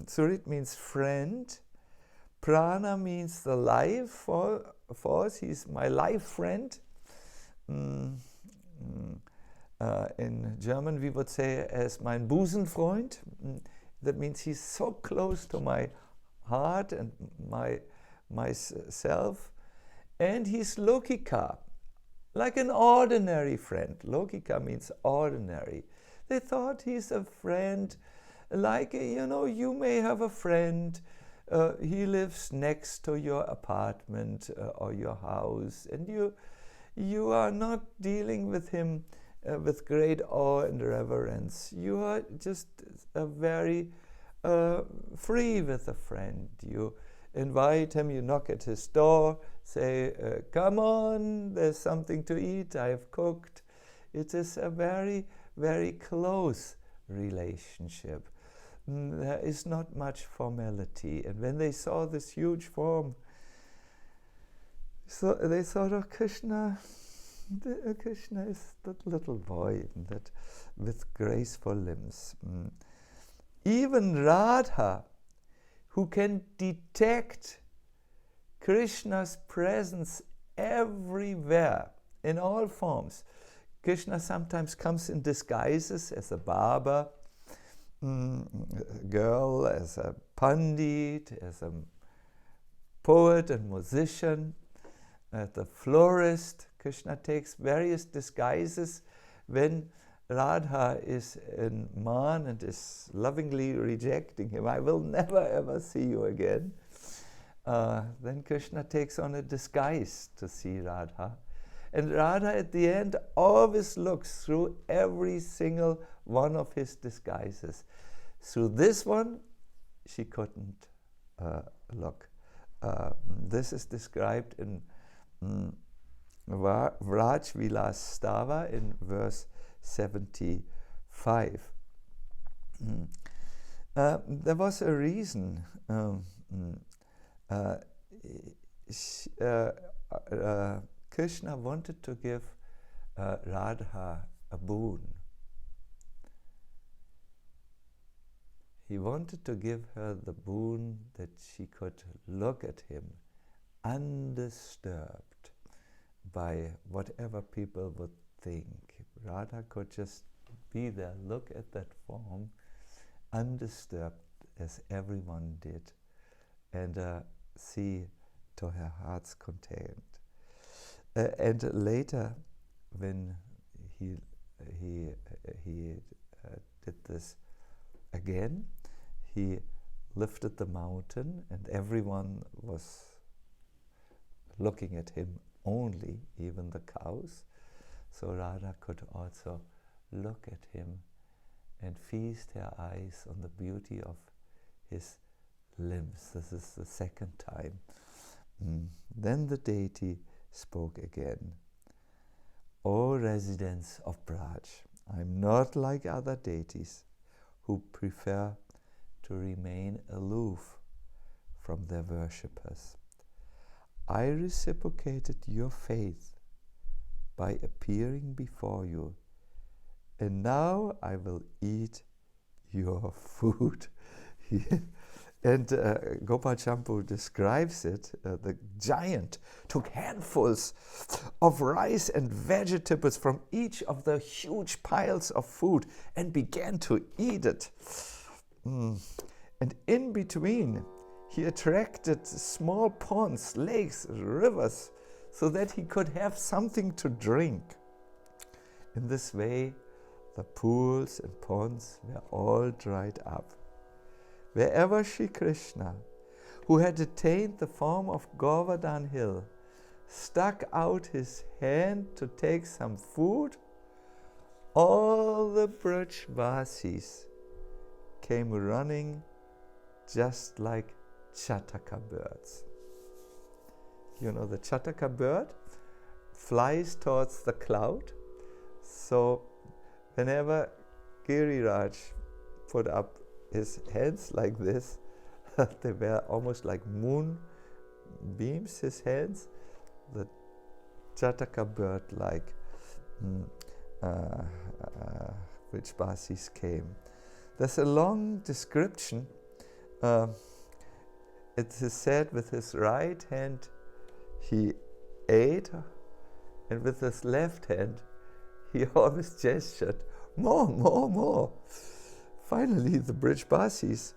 Surit means friend. Prana means the life force. He's my life friend. In German we would say as mein Busenfreund. That means he's so close to my heart and myself. And he's Lokika, like an ordinary friend. Lokika means ordinary. They thought he's a friend, like, you may have a friend, he lives next to your apartment or your house, and you are not dealing with him with great awe and reverence. You are just very free with a friend. You invite him, you knock at his door, say, come on, there's something to eat, I've cooked. It is a very, very close relationship. There is not much formality. And when they saw this huge form, so they thought of Krishna. Krishna is that little boy that with graceful limbs. Even Radha, who can detect Krishna's presence everywhere, in all forms. Krishna sometimes comes in disguises as a barber, girl, as a pandit, as a poet and musician, as a florist. Krishna takes various disguises. When Radha is in man and is lovingly rejecting him, I will never ever see you again. Then Krishna takes on a disguise to see Radha. And Radha at the end always looks through every single one of his disguises. Through this one, she couldn't look. This is described in Vraj Vilas Stava in verse 75. There was a reason Krishna wanted to give Radha a boon. He wanted to give her the boon that she could look at him undisturbed by whatever people would think. Radha could just be there, look at that form, undisturbed as everyone did, and see to her heart's content. And later, when he did this again, he lifted the mountain, and everyone was looking at him only, even the cows. So Radha could also look at him and feast her eyes on the beauty of his limbs. This is the second time. Then the deity spoke again. O residents of Braj, I'm not like other deities who prefer to remain aloof from their worshippers. I reciprocated your faith by appearing before you, and now I will eat your food. And Gopal Champu describes it. The giant took handfuls of rice and vegetables from each of the huge piles of food and began to eat it. And in between, he attracted small ponds, lakes, rivers, so that he could have something to drink. In this way, the pools and ponds were all dried up. Wherever Shri Krishna, who had attained the form of Govardhan hill, stuck out his hand to take some food, all the Brajvasis came running just like Chataka birds. You know, the Chataka bird flies towards the cloud. So whenever Giriraj put up his hands like this, they were almost like moon beams, his hands. The Chataka bird like which Basis came. There's a long description uh, it is said with his right hand he ate, and with his left hand he always gestured, more, more, more. Finally, the Brijbasis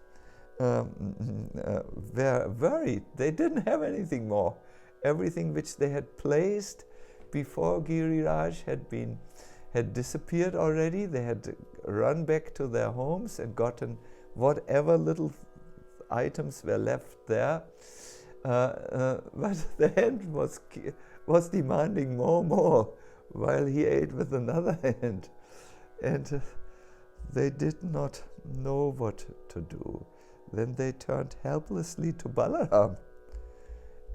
were worried. They didn't have anything more. Everything which they had placed before Giriraj had disappeared already. They had run back to their homes and gotten whatever little items were left there. But the hand was demanding more, while he ate with another hand. And they did not know what to do. Then they turned helplessly to Balaram.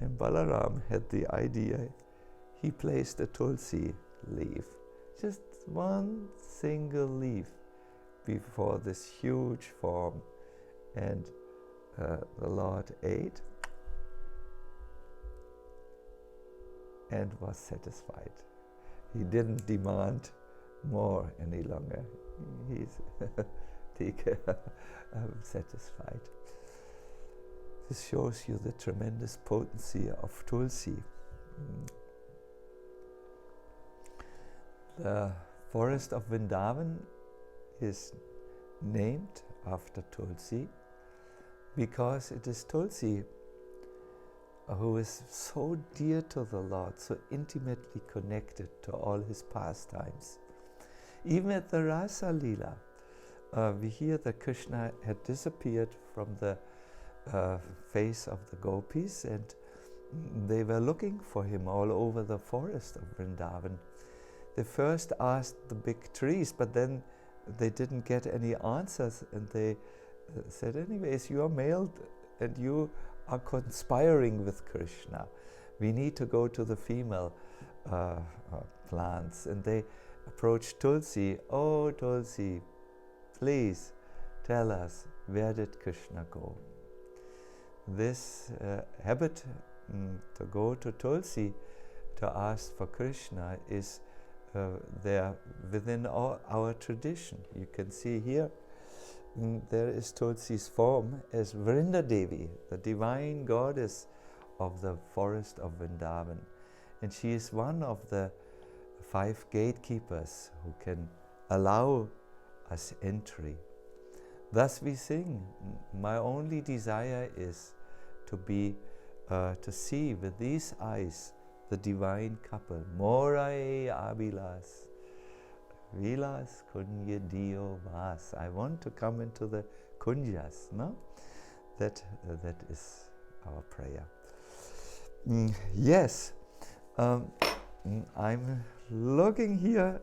And Balaram had the idea. He placed a tulsi leaf, just one single leaf, before this huge form. And the Lord ate and was satisfied. He didn't demand more any longer. He's satisfied. This shows you the tremendous potency of Tulsi. The forest of Vrindavan is named after Tulsi because it is Tulsi who is so dear to the Lord, so intimately connected to all his pastimes. Even at the Rasa Leela, we hear that Krishna had disappeared from the face of the gopis, and they were looking for him all over the forest of Vrindavan. They first asked the big trees, but then they didn't get any answers, and they said, anyways, you are male and you are conspiring with Krishna. We need to go to the female plants. And they approached Tulsi. Oh, Tulsi, please tell us, where did Krishna go? This habit to go to Tulsi to ask for Krishna is there within our tradition. You can see here, there is Tulsi's form as Vrinda Devi, the divine goddess of the forest of Vrindavan. And she is one of the 5 gatekeepers who can allow us entry. Thus we sing, my only desire is to see with these eyes the divine couple. Morai Abilas, Vilas Kunja Dio Vas. I want to come into the kunjas, no? That is our prayer. Yes, I'm looking here